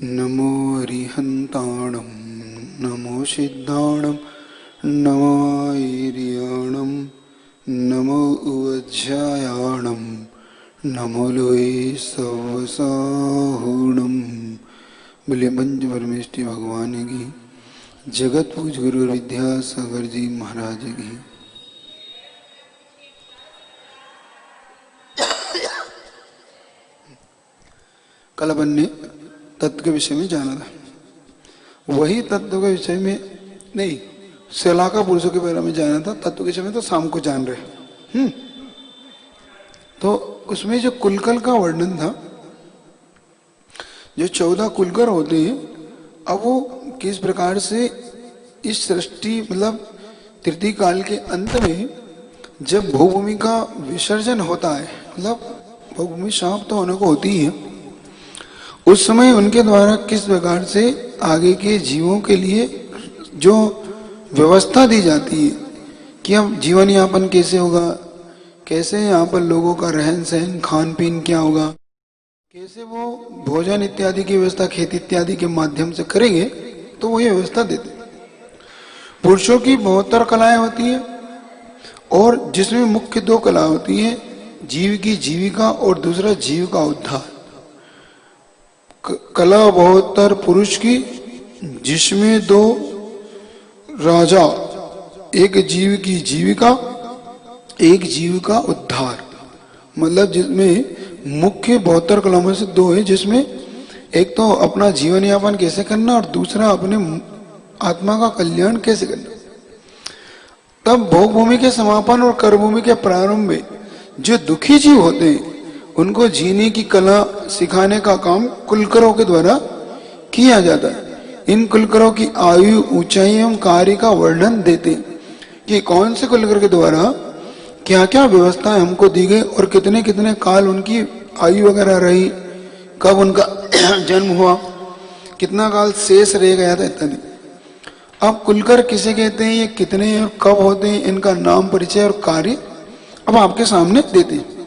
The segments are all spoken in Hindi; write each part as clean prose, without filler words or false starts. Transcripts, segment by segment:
नमो हरिहन्ताणं नमो सिद्धाणं नमो ईर्याणं नमो उवज्जायाणं नमो लोये सवसाहुणं। बोले पंच परमेष्टि भगवान की, जगत पूज गुरु विद्यासागर जी महाराज की। कल अपन ने तत्व के विषय में जाना था, वही तत्व के विषय में नहीं, शलाका पुरुषों के बारे में जाना था। तत्व के विषय में तो शाम को जान रहे। तो उसमें जो कुलकल का वर्णन था, जो 14 कुलकर होते हैं, अब वो किस प्रकार से इस सृष्टि मतलब तृतीय काल के अंत में जब भूभूमि का विसर्जन होता है, मतलब भूभूमि समाप्त होने को होती है, उस समय उनके द्वारा किस प्रकार से आगे के जीवों के लिए जो व्यवस्था दी जाती है कि अब जीवन यापन कैसे होगा, कैसे यहाँ पर लोगों का रहन सहन खान पीन क्या होगा, कैसे वो भोजन इत्यादि की व्यवस्था खेती इत्यादि के माध्यम से करेंगे, तो वो ये व्यवस्था देते। पुरुषों की 72 कलाएं होती है और जिसमें मुख्य 2 कला होती है, जीव की जीविका और दूसरा जीव का उद्धार। कला 72 पुरुष की, जिसमें 2 राजा, एक जीव की जीविका, एक जीव का उद्धार। मतलब जिसमें मुख्य 72 कलाओं में से 2 है, जिसमें एक तो अपना जीवन यापन कैसे करना और दूसरा अपने आत्मा का कल्याण कैसे करना। तब भोग भूमि के समापन और कर भूमि के प्रारंभ में जो दुखी जीव होते हैं, उनको जीने की कला सिखाने का काम कुलकरों के द्वारा किया जाता है। इन कुलकरों की आयु, ऊंचाई एवं कार्य का वर्णन देते कि कौन से कुलकर के द्वारा क्या क्या व्यवस्था हमको दी गई और कितने कितने काल उनकी आयु वगैरह रही, कब उनका जन्म हुआ, कितना काल शेष रह गया था इत्यादि। अब कुलकर किसे कहते हैं, ये कितने और कब होते हैं, इनका नाम, परिचय और कार्य अब आपके सामने देते हैं।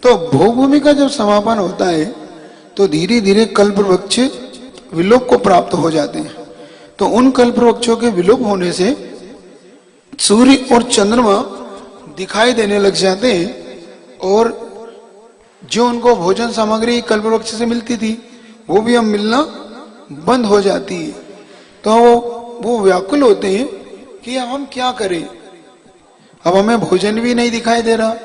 तो भोग भूमि का जब समापन होता है तो धीरे धीरे कल्प वृक्ष विलोप को प्राप्त हो जाते हैं। तो उन कल्प वृक्षों के विलोप होने से सूर्य और चंद्रमा दिखाई देने लग जाते हैं और जो उनको भोजन सामग्री कल्प वृक्ष से मिलती थी वो भी अब मिलना बंद हो जाती है। तो वो व्याकुल होते हैं कि अब हम क्या करें, अब हमें भोजन भी नहीं दिखाई दे रहा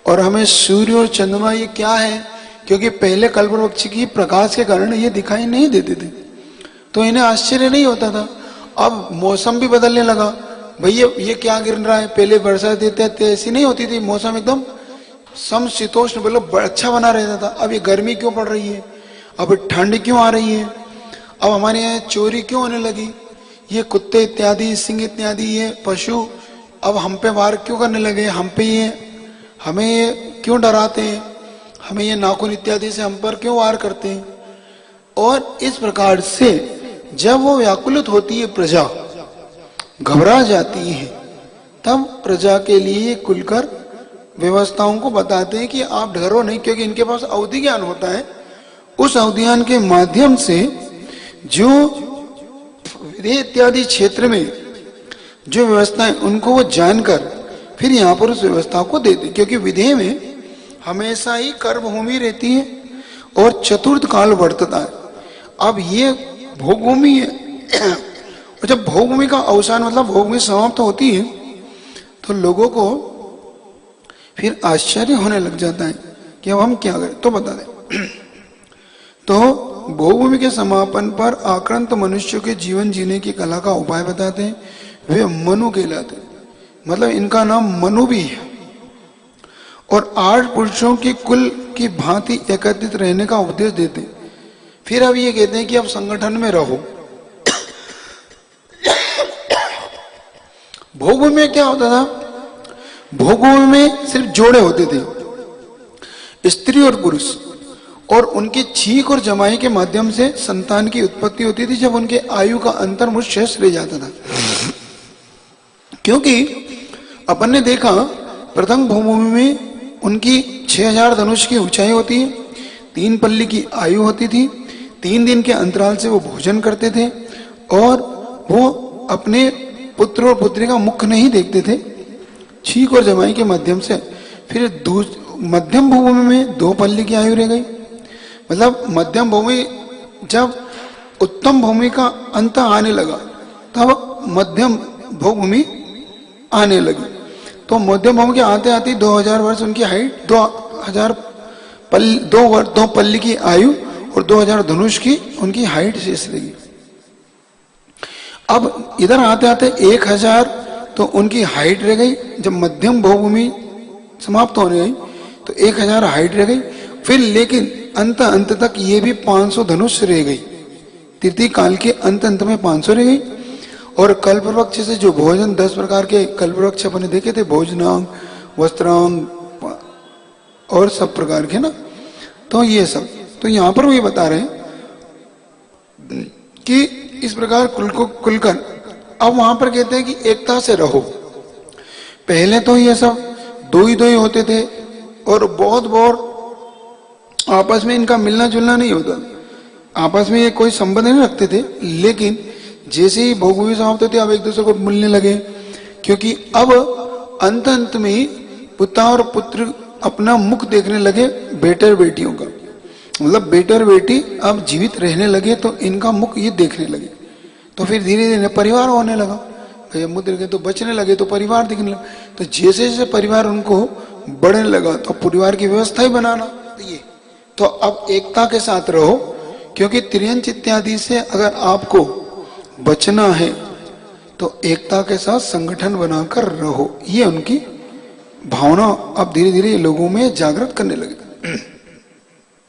और हमें सूर्य और चंद्रमा ये क्या है, क्योंकि पहले कल्पवृक्ष की प्रकाश के कारण ये दिखाई नहीं देते थे, तो इन्हें आश्चर्य नहीं होता था। अब मौसम भी बदलने लगा, भैया ये क्या गिर रहा है, पहले वर्षा देते थे ऐसी नहीं होती थी, मौसम एकदम समशीतोष्ण मतलब अच्छा बना रहता था। अब ये गर्मी क्यों पड़ रही है, अब ठंड क्यों आ रही है, अब हमारे यहाँ चोरी क्यों होने लगी, ये कुत्ते इत्यादि, सिंह इत्यादि, ये पशु अब हम पे वार क्यों करने लगे, हम पे ये हमें ये क्यों डराते हैं, हमें ये नाखून इत्यादि से हम पर क्यों वार करते हैं। और इस प्रकार से जब वो व्याकुलित होती है, प्रजा घबरा जाती है, तब प्रजा के लिए कुलकर व्यवस्थाओं को बताते हैं कि आप डरो नहीं, क्योंकि इनके पास अवधि ज्ञान होता है। उस अवधि ज्ञान के माध्यम से जो विधेय इत्यादि क्षेत्र में जो व्यवस्थाएं उनको वो जानकर फिर यहाँ पर उस व्यवस्था को देते, क्योंकि विधेय में हमेशा ही कर्म भूमि रहती है और चतुर्थ काल वर्तता है। अब ये भोग भूमि है और जब भोग भूमि का अवसान मतलब भोग भूमि समाप्त होती है तो लोगों को फिर आश्चर्य होने लग जाता है कि अब हम क्या करें। तो बता दें, तो भोग भूमि के समापन पर आक्रांत मनुष्यों के जीवन जीने की कला का उपाय बताते हैं, वे मनु कहलाते हैं। मतलब इनका नाम मनु भी है। और 8 पुरुषों की कुल की भांति एकत्रित रहने का उपदेश देते हैं। फिर अब ये कहते हैं कि अब संगठन में रहो। भोग में क्या होता था, भोग में सिर्फ जोड़े होते थे, स्त्री और पुरुष, और उनकी छींक और जमाई के माध्यम से संतान की उत्पत्ति होती थी जब उनके आयु का अंतर मुझ शेष रह जाता था। क्योंकि अपन ने देखा प्रथम भूमि में उनकी 6000 धनुष की ऊंचाई होती है, 3 पल्ली की आयु होती थी, 3 दिन के अंतराल से वो भोजन करते थे और वो अपने पुत्र और पुत्री का मुख नहीं देखते थे, छींक और जमाई के माध्यम से। फिर मध्यम भूमि में 2 पल्ली की आयु रह गई। मतलब मध्यम भूमि, जब उत्तम भूमि का अंत आने लगा तब मध्यम भूमि आने लगी। तो मध्यम भूमि के आते आते 2000 वर्ष उनकी हाइट, 2 पल्ली की आयु और 2000 धनुष की उनकी हाइट शेष रहेगी। अब इधर आते आते 1000 तो उनकी हाइट रह गई। जब मध्यम भूमि समाप्त होने गई तो 1000 हाइट रह गई। फिर लेकिन अंत तक ये भी 500 धनुष रह गई। तृतीय काल के अंत में 500 रह गई। और कल्पवृक्ष से जो भोजन 10 प्रकार के कल्पवृक्ष अपने देखे थे, भोजनांग, वस्त्रांग और सब प्रकार के ना, तो ये सब तो यहां पर भी बता रहे हैं कि इस प्रकार कुलकर। अब वहां पर कहते हैं कि एकता से रहो। पहले तो ये सब 2 ही होते थे और बहुत आपस में इनका मिलना जुलना नहीं होता, आपस में ये कोई संबंध नहीं रखते थे। लेकिन जैसे ही भोगवी समाप्त होते अब एक दूसरे को मिलने लगे, क्योंकि अब अंत में पिता और पुत्र अपना मुख देखने लगे बेटे और बेटियों का। मतलब बेटे और बेटी अब जीवित रहने लगे तो इनका मुख ये देखने लगे। तो फिर धीरे धीरे परिवार होने लगा। भैया मुद्र के तो बचने लगे तो परिवार दिखने लगा। तो जैसे जैसे परिवार उनको बढ़ने लगा तो परिवार की व्यवस्था ही बनाना ये। तो अब एकता के साथ रहो, क्योंकि त्रियंच इत्यादि से अगर आपको बचना है तो एकता के साथ संगठन बनाकर रहो। ये उनकी भावना अब धीरे धीरे लोगों में जागृत करने लगे।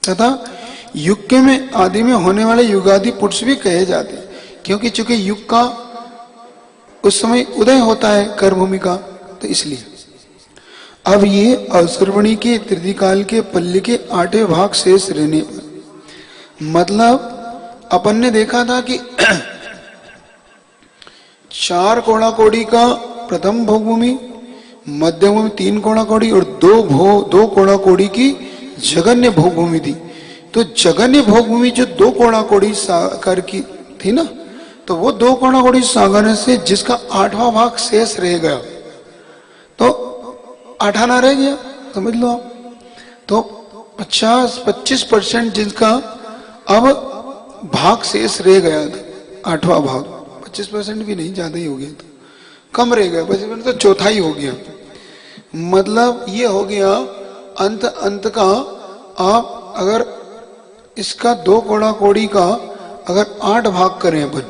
तथा युग के में आदि में होने वाले युगादि पुरुष भी कहे जाते हैं, क्योंकि चूंकि युग का उस समय उदय होता है कर्मभूमि का, तो इसलिए। अब ये अश्रवणी के तृतीय काल के पल्ले के 8वें भाग शेष रहने पर, मतलब अपन ने देखा था कि 4 कोड़ा कोड़ी का प्रथम भोगभूमि, मध्य भूमि 3 कोड़ा कोड़ी और 2 कोड़ा कोड़ी की जगन्य भोगभूमि थी। तो जगन्य भोगभूमि जो 2 कोड़ा कोड़ी सागर की थी ना, तो वो 2 कोड़ा कोड़ी सागर से जिसका 8वां भाग शेष रह गया, तो 8 आना रह गया, समझ लो आप। तो 25% जिसका अब भाग शेष रह गया था, 8वां भाग, 25% भी नहीं, ज्यादा ही हो गया था, कम रह गया 25%, तो चौथाई हो गया। मतलब ये हो गया अंत का। आप अगर इसका 2 कोड़ा कोड़ी का अगर 8 भाग करें अपन,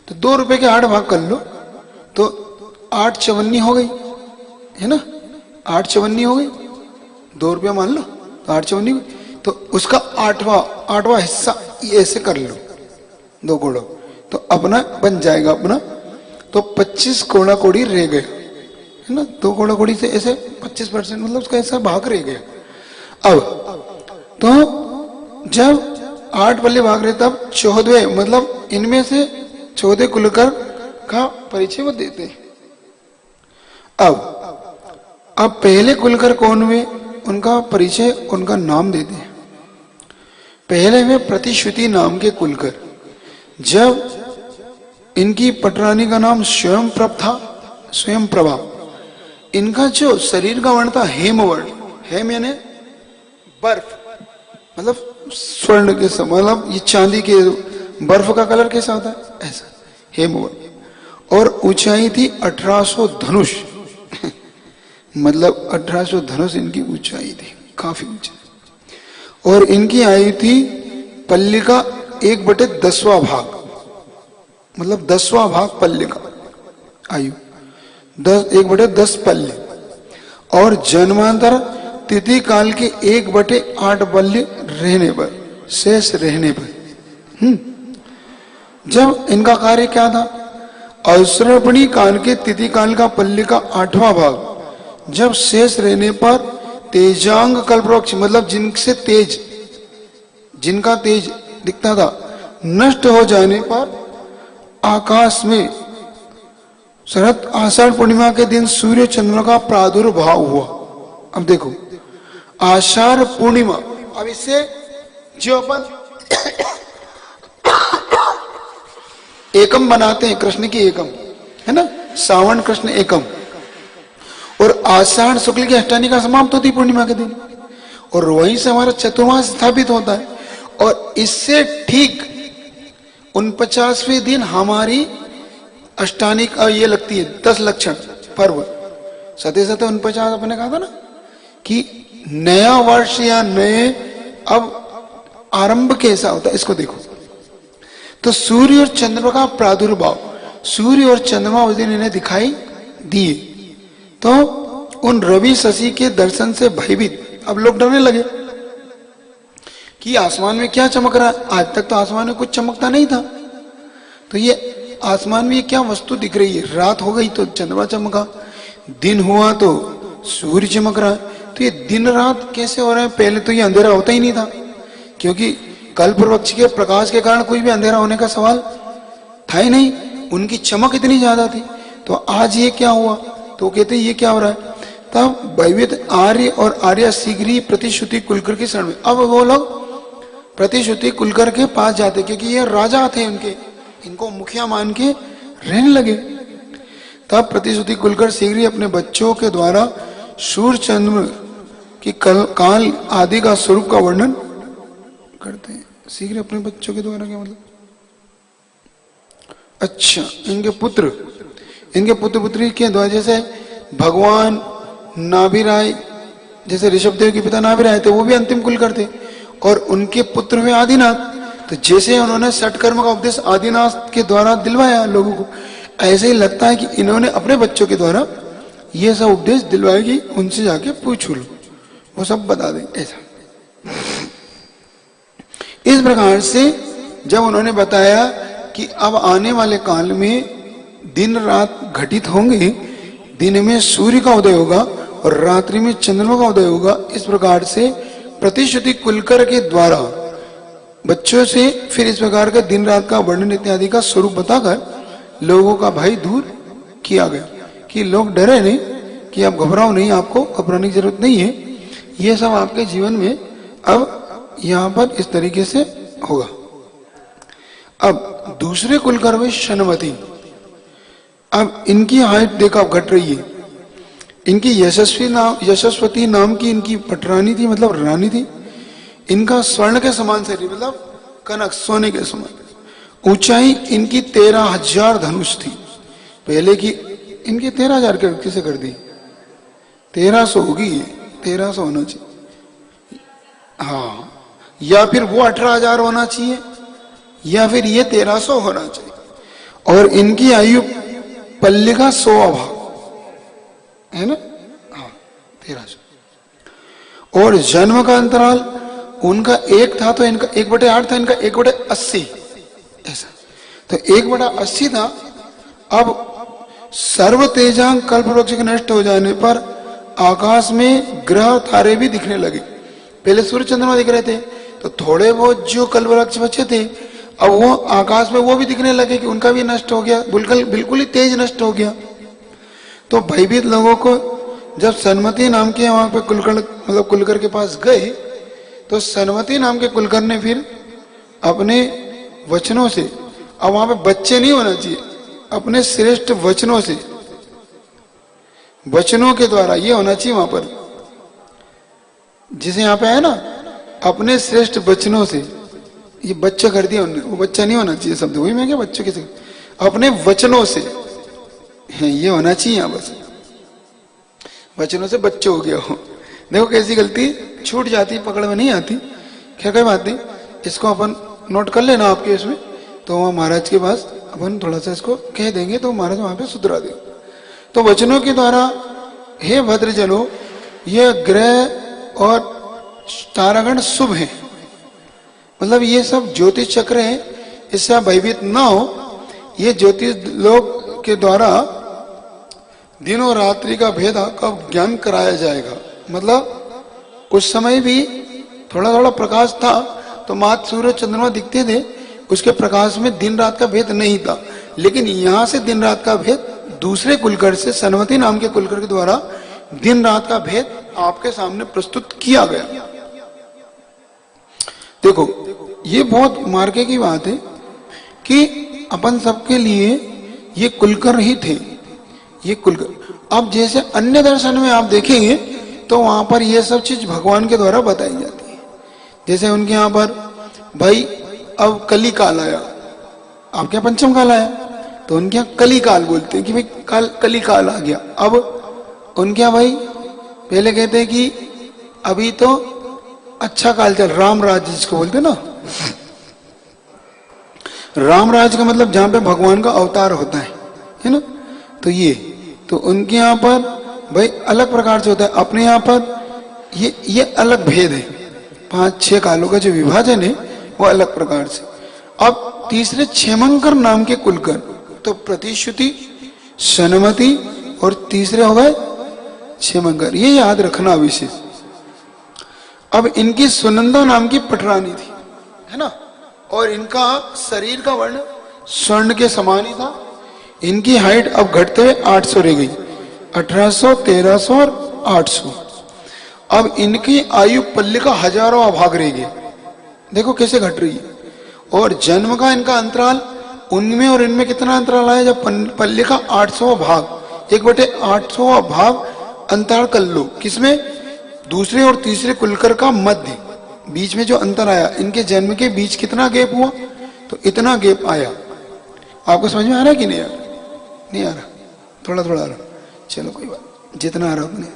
तो 2 रुपए के 8 भाग कर लो तो 8 चवन्नी हो गई, है ना, 8 चवन्नी हो गई, 2 रुपया मान लो तो 8 चवन्नी हुई। तो उसका 8वां हिस्सा ऐसे कर लो 2 कोड़ा, तो अपना बन जाएगा अपना। तो 25 कोड़ा कोड़ी रह गया, है ना, 2 कोड़ा कोड़ी से ऐसे 25%, मतलब उसका ऐसा भाग रह गया। अब तो जब 8 पल्ले भाग रहे तब 14वें, मतलब इनमें से 14 कुलकर का परिचय वो देते हैं। अब पहले कुलकर कौन हुए, उनका परिचय, उनका नाम देते हैं। पहले में प्रतिश्रुति नाम के कुलकर। जब इनकी पटरानी का नाम स्वयं प्रभ था, स्वयं प्रभा। इनका जो शरीर का वर्ण था हेम वर्ण, हेम यानी बर्फ, मतलब स्वर्ण के समान, मतलब ये चांदी के बर्फ का कलर कैसा होता है, ऐसा हेम वर्ण। और ऊंचाई थी 1800 धनुष मतलब 1800 धनुष इनकी ऊंचाई थी, काफी ऊंचाई। और इनकी आयु थी पल्ले का 1/10वां भाग, मतलब 10वां भाग पल्ले का आयु, 1/10 पल्ले। और जन्मांतर तिथि काल के 1/8 पल्ले रहने पर, शेष रहने पर। जब इनका कार्य क्या था, अश्रवणी काल के तिथि काल का पल्ले का 8वां भाग जब शेष रहने पर तेजांग कल्पवृक्ष, मतलब जिनसे तेज, जिनका तेज दिखता था, नष्ट हो जाने पर आकाश में शरद आषाढ़ पूर्णिमा के दिन सूर्य चंद्रमा का प्रादुर्भाव हुआ। अब देखो आषाढ़ पूर्णिमा, अब इससे जो अपन एकम बनाते हैं, कृष्ण की एकम है ना, श्रावण कृष्ण एकम। और आषाढ़ शुक्ल की अष्टमी का समाप्त होती पूर्णिमा के दिन, और वहीं से हमारा चतुर्मास स्थापित होता है। और इससे ठीक 49वें दिन हमारी अष्टानी का ये लगती है 10 लक्षण पर्व। सते 49 अपने कहा था ना कि नया वर्ष या नए अब आरंभ कैसा होता है, इसको देखो। तो सूर्य और चंद्रमा का प्रादुर्भाव, सूर्य और चंद्रमा उस दिन इन्हें दिखाई दिए, तो उन रवि शशि के दर्शन से भयभीत अब लोग डरने लगे कि आसमान में क्या चमक रहा है। आज तक तो आसमान में कुछ चमकता नहीं था, तो ये आसमान में क्या वस्तु दिख रही है। रात हो गई तो चंद्रमा चमका, दिन हुआ तो सूर्य चमक रहा है। तो ये दिन रात कैसे हो रहे हैं? पहले तो ये अंधेरा होता ही नहीं था, क्योंकि कल्प वृक्ष के प्रकाश के कारण कोई भी अंधेरा होने का सवाल था ही नहीं, उनकी चमक इतनी ज्यादा थी। तो आज ये क्या हुआ? तो कहते ये क्या हो रहा है? तब वैविध आर्य और आर्य शीघ्र प्रतिश्रुति कुलकर के शरण में, अब वो लोग प्रतिश्रुति कुलकर के पास जाते, क्योंकि ये राजा थे उनके, इनको मुखिया मान के रहने लगे। तब प्रतिश्रुति कुलकर शीघ्र अपने बच्चों के द्वारा सूर्य चंद्र की काल आदि का स्वरूप का वर्णन करते हैं। शीघ्र अपने बच्चों के द्वारा क्या मतलब? अच्छा, इनके पुत्र पुत्री के द्वारा, जैसे भगवान नाभिराय, जैसे ऋषभदेव के पिता नाभिराय थे, वो भी अंतिम कुलकर थे, और उनके पुत्र हुए आदिनाथ। तो जैसे उन्होंने षटकर्म का उपदेश आदिनाथ के द्वारा दिलवाया लोगों को, ऐसे ही लगता है कि इन्होंने अपने बच्चों के द्वारा ये सब उपदेश दिलवाया कि उनसे जाके पूछ लो, वो सब बता दें। ऐसा इस प्रकार से जब उन्होंने बताया कि अब आने वाले काल में दिन रात घटित होंगे, दिन में सूर्य का उदय होगा और रात्रि में चंद्रमा का उदय होगा, इस प्रकार से प्रतिश्रुति कुलकर के द्वारा बच्चों से फिर इस प्रकार का दिन रात का वर्णन इत्यादि का स्वरूप बताकर लोगों का भय दूर किया गया, कि लोग डरे नहीं, कि आप घबराओ नहीं, आपको घबराने की जरूरत नहीं है, ये सब आपके जीवन में अब यहां पर इस तरीके से होगा। अब दूसरे कुलकर हुए शनमती। अब इनकी हाइट देखो अब घट रही है। इनकी यशस्वती नाम की इनकी पटरानी थी, मतलब रानी थी। इनका स्वर्ण के समान शरीर, मतलब कनक सोने के समान। ऊंचाई इनकी 13,000 धनुष थी। पहले की इनकी 13,000 कैसे कर दी? 1300 होगी, 1300 होना चाहिए, हाँ, या फिर वो 18,000 होना चाहिए, या फिर ये 1300 होना चाहिए। और इनकी आयु पल्ले का 100वां भाग है ना, हाँ 1300। और जन्म का अंतराल उनका 1 था, तो इनका 1/8 था, इनका 1/80 ऐसा। तो 1/80 था। अब सर्व तेजांग कल्प वृक्ष के नष्ट हो जाने पर आकाश में ग्रह तारे भी दिखने लगे। पहले सूर्य चंद्रमा दिख रहे थे, तो थोड़े बहुत जो कल्प वृक्ष बचे थे, अब वो आकाश में वो भी दिखने लगे कि उनका भी नष्ट हो गया, बिल्कुल ही तेज नष्ट हो गया। तो भयभीत लोगों को जब सनमती नाम के वहां पे कुलकर के पास गए, तो सनमती नाम के कुलकर ने फिर अपने वचनों से, अब वहां पे बच्चे नहीं होना चाहिए, अपने श्रेष्ठ वचनों से, वचनों के द्वारा ये होना चाहिए वहां पर, जिसे यहां पे है ना, अपने श्रेष्ठ वचनों से, ये बच्चा कर दिया उन्होंने, वो बच्चा नहीं होना चाहिए शब्द, वही मैं क्या बच्चों के, अपने वचनों से ये होना चाहिए यहां, बस वचनों से बच्चे हो गया हो। देखो कैसी गलती छूट जाती, पकड़ में नहीं आती। क्या कोई बात नहीं, इसको अपन नोट कर लेना आपके इसमें, तो वहां महाराज के पास अपन थोड़ा सा इसको कह देंगे, तो महाराज वहां पे सुधरा देंगे। तो वचनों के द्वारा, हे भद्रजनों, ये ग्रह और तारागण शुभ है, मतलब ये सब ज्योतिष चक्र है, इससे आप भयभीत ना हो। ये ज्योतिष लोग के द्वारा दिन और रात्रि का भेद का ज्ञान कराया जाएगा। मतलब उस समय भी थोड़ा थोड़ा प्रकाश था, तो मात्र सूर्य चंद्रमा दिखते थे, उसके प्रकाश में दिन रात का भेद नहीं था। लेकिन यहां से दिन रात का भेद दूसरे कुलकर से, सनमती नाम के कुलकर के द्वारा दिन रात का भेद आपके सामने प्रस्तुत किया गया। देखो ये बहुत मार्के की बात है कि अपन सबके लिए ये कुलकर ही थे, ये कुलकर। अब जैसे अन्य दर्शन में आप देखेंगे तो वहां पर ये सब चीज भगवान के द्वारा बताई जाती है। जैसे उनके यहाँ पर भाई अब कली काल आया, आपके यहाँ पंचम काल आया, तो उनके यहाँ कली काल बोलते हैं कि भाई कली काल आ गया। अब उनके यहाँ भाई पहले कहते हैं कि अभी तो अच्छा काल चल, राम राज्य जिसको बोलते ना, राम राज का मतलब जहां पे भगवान का अवतार होता है ना। तो ये तो उनके यहाँ पर भाई अलग प्रकार से होता है, अपने यहाँ पर ये अलग भेद है। 5-6 कालों का जो विभाजन है वो अलग प्रकार से। अब तीसरे क्षेमंकर नाम के कुलकर, तो प्रतिश्रुति, सनमति और तीसरे हो गए क्षेमंकर, ये याद रखना विशेष। अब इनकी सुनंदा नाम की पटरानी थी, है ना, और इनका शरीर का वर्ण स्वर्ण के समान ही था। इनकी हाइट अब घटते हुए 800 रह गई, 1800, 1300 और 800। अब इनकी आयु पल्ले का हजारों भाग रह गया, देखो कैसे घट रही है। और जन्म का इनका अंतराल उनमें और इनमें कितना अंतराल आया, जब पल्ले का 800 भाग, 1/800 भाग अंतराल कर लो, किसमें, दूसरे और तीसरे कुलकर का मध्य, बीच में जो अंतर आया, इनके जन्म के बीच कितना गैप हुआ, तो इतना गैप आया। आपको समझ में आ रहा है कि नहीं आ रहा? नहीं आ रहा, थोड़ा थोड़ा आ रहा, चलो कोई बात, जितना आ रहा उतने।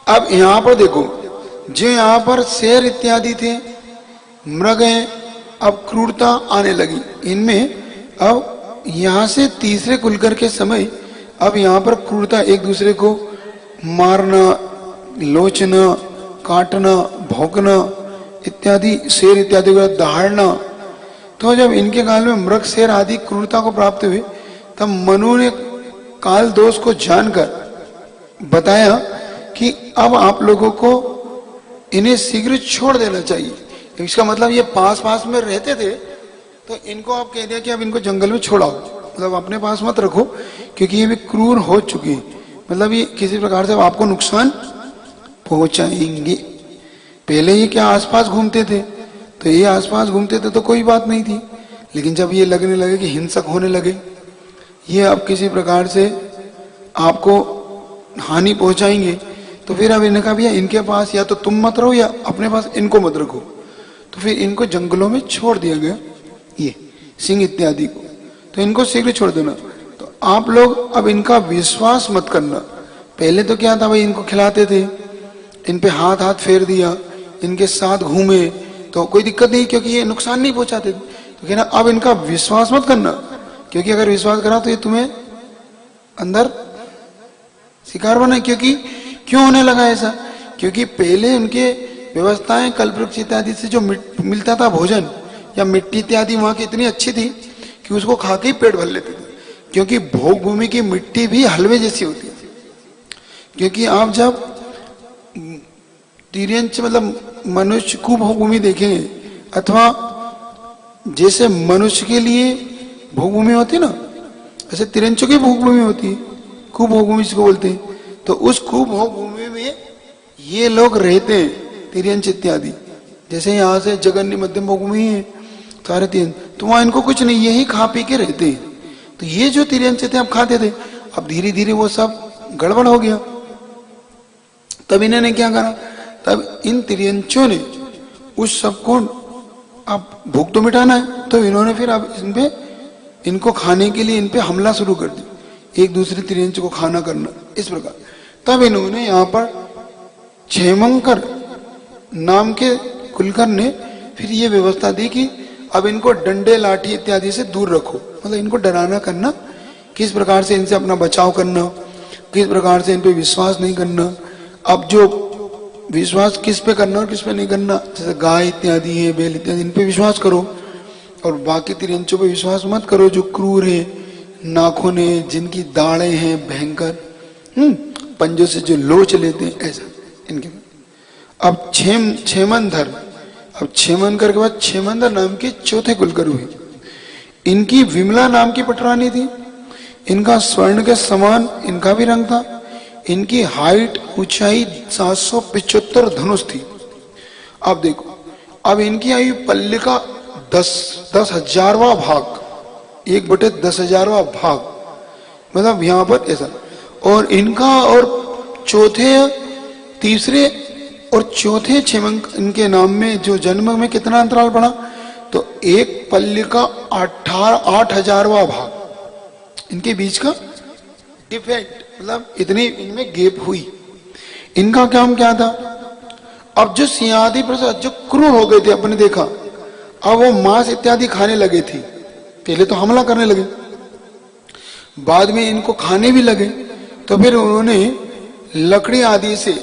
अब यहां पर देखो, जो यहां पर शेर इत्यादि थे, मृग हैं, अब क्रूरता आने लगी इनमें। अब यहां से तीसरे कुलकर के समय अब यहां पर क्रूरता, एक दूसरे को मारना, लोचना, काटना, भौंकना इत्यादि, शेर इत्यादि को दहाड़ना। तो जब इनके काल में मृग, शेर आदि क्रूरता को प्राप्त हुए, तब मनु ने काल दोष को जानकर बताया कि अब आप लोगों को इन्हें शीघ्र छोड़ देना चाहिए। इसका मतलब ये पास पास में रहते थे, तो इनको आप कह दिया कि अब इनको जंगल में छोड़ाओ, मतलब अपने पास मत रखो, क्योंकि ये भी क्रूर हो चुके हैं, मतलब ये किसी प्रकार से आपको नुकसान पहुंचाएंगे। पहले ये क्या आसपास घूमते थे, तो ये आसपास घूमते थे तो कोई बात नहीं थी, लेकिन जब ये लगने लगे कि हिंसक होने लगे, ये अब किसी प्रकार से आपको हानि पहुंचाएंगे, तो फिर अब इन्हें कहा भैया इनके पास या तो तुम मत रहो या अपने पास इनको मत रखो। तो फिर इनको जंगलों में छोड़ दिया गया, ये सिंह इत्यादि को, तो इनको शीघ्र छोड़ देना। तो आप लोग अब इनका विश्वास मत करना। पहले तो क्या था भाई, इनको खिलाते थे, इन पे हाथ हाथ फेर दिया, इनके साथ घूमे तो कोई दिक्कत नहीं, क्योंकि ये नुकसान नहीं पहुंचाते थे। तो कहना अब इनका विश्वास मत करना, क्योंकि अगर विश्वास करा तो ये तुम्हें अंदर शिकार बना। क्योंकि क्यों होने लगा ऐसा, क्योंकि पहले उनके व्यवस्थाएं कल्पवृक्ष इत्यादि से जो मिलता था भोजन या मिट्टी इत्यादि वहां की इतनी अच्छी थी कि उसको खा के ही पेट भर लेते थे। क्योंकि भोग भूमि की मिट्टी भी हलवे जैसी होती है। क्योंकि आप जब तिर्यंच मतलब मनुष्य को भोग भूमि देखेंगे, अथवा जैसे मनुष्य के लिए भोग भूमि होती है ना, ऐसे तिरंचों की भोग भूमि होती है, कुभोग भूमि जिसको बोलते हैं। तो उस कुभोग भूमि में ये लोग रहते हैं, तिर्यंच इत्यादि। जैसे यहाँ से जगन्य मध्यम भोग भूमि है सारे तिरंच, तो वहां इनको कुछ नहीं, यही खा पी के रहते हैं। तो ये जो तिर्यंच थे अब खाते थे, अब धीरे धीरे वो सब गड़बड़ हो गया। तब इन्होंने क्या करा, तब इन तिर्यंचों ने उस सबको अब भूख तो मिटाना है, तो इन्होंने फिर अब इनपे, इनको खाने के लिए इन पे हमला शुरू कर दिया, एक दूसरे तिर्यंच को खाना करना, इस प्रकार। तब इन्होंने यहाँ पर क्षेमंकर नाम के कुलकर ने फिर ये व्यवस्था दी कि अब इनको डंडे लाठी इत्यादि से दूर रखो, मतलब इनको डराना करना, किस प्रकार से इनसे अपना बचाव करना, किस प्रकार से इन पे विश्वास नहीं करना। अब जो विश्वास किस पे करना और किस पे नहीं करना, जैसे गाय इत्यादि है, बैल इत्यादि, इन पे विश्वास करो, और बाकी तिर्यंचों पे विश्वास मत करो जो क्रूर है, नाखून है, जिनकी दाढ़ें हैं भयंकर, पंजों से जो लोच लेते हैं, ऐसा इनके। अब क्षेमंधर, अब क्षेमंकर के बाद क्षेमंधर नाम के चौथे कुलकर हुए। इनकी विमला नाम की पटरानी थी, इनका स्वर्ण के समान इनका भी रंग था, इनकी हाइट ऊंचाई 775 धनुष थी। अब देखो, अब इनकी आयु पल्ली का 10,000वां भाग, 1/10,000वां भाग, मतलब यहां पर ऐसा। और इनका और चौथे, तीसरे और चौथे छिमंक इनके नाम में जो जन्म में कितना अंतराल पड़ा, तो एक पल्ली का 8,000वां भाग इनके बीच का डिफेक्ट, मतलब इतनी इनमें गैप हुई। इनका काम क्या था, अब जो सियादी प्रसाद जो क्रूर हो गए थे, अपने देखा, अब वो मांस इत्यादि खाने लगे थे। पहले तो हमला करने लगे, बाद में इनको खाने भी लगे। तो फिर उन्होंने लकड़ी आदि से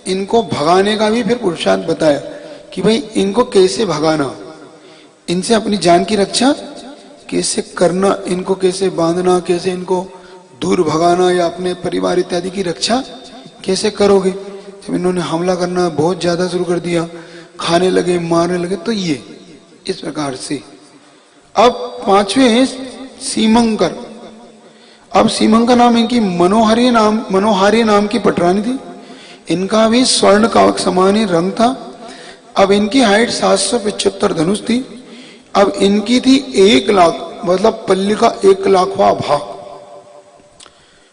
इनको भगाने का भी फिर पुरुषार्थ बताया कि भाई इनको कैसे भगाना, इनसे अपनी जान की रक्षा कैसे करना, इनको कैसे बांधना, कैसे इनको दूर भगाना या अपने परिवार इत्यादि की रक्षा कैसे करोगे। जब इन्होंने हमला करना बहुत ज्यादा शुरू कर दिया, खाने लगे, मारने लगे, तो ये इस प्रकार से। अब पांचवें सीमंकर। अब सीमंकर नाम इनकी मनोहारी नाम की पटरानी थी। इनका भी स्वर्ण का समान ही रंग था। अब इनकी हाइट 775 धनुष थी। अब इनकी थी 1 लाख, मतलब पल्ली का 1 लाखवां भाग,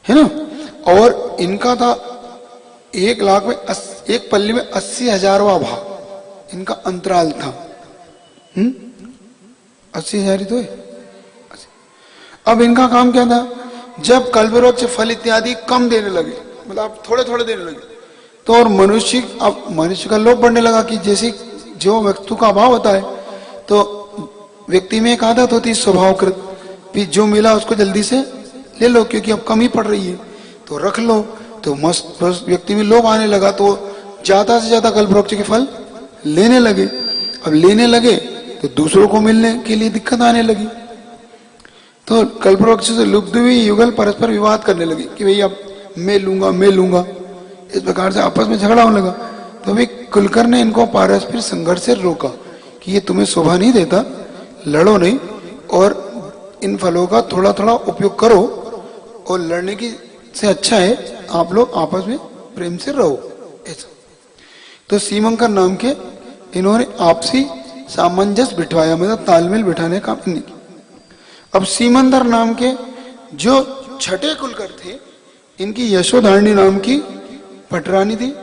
है ना। और इनका था 1 लाख में एक पल्ली में 80,000वां भाग इनका अंतराल था। 80,000 ही तो है। अब इनका काम क्या था, जब कल्पवृक्ष फल इत्यादि कम देने लगे, मतलब थोड़े थोड़े देने लगे, तो और मनुष्य का लोभ बढ़ने लगा कि जैसे जो वस्तु का अभाव होता है, तो व्यक्ति में एक आदत होती है स्वभावकृत, भी जो मिला उसको जल्दी से ले लो, क्योंकि अब कमी पड़ रही है तो रख लो। तो मस्त व्यक्ति में लोभ आने लगा, तो ज्यादा से ज्यादा कल्पवृक्ष के फल लेने लगे। अब लेने लगे तो दूसरों को मिलने के लिए दिक्कत आने लगी। तो कल्पवृक्ष से लुब्ध हुई युगल परस्पर विवाद करने लगे कि भाई अब मैं लूंगा। इस प्रकार से आपस में झगड़ा होने लगा। तो अभी कुलकर ने इनको पारस्परिक संघर्ष से रोका कि ये तुम्हें शोभा नहीं देता, लड़ो नहीं, और इन फलों का थोड़ा थोड़ा उपयोग करो, और लड़ने की से अच्छा है आप लोग आपस में प्रेम से रहो, ऐसा। तो सीमंकर नाम के इन्होंने आपसी सामंजस्य बिठवाया, मतलब तालमेल बिठाने का काम नहीं। अब सीमंदर नाम के जो छठे कुलकर थे, इनकी यशोधारणी नाम की पटरानी थी,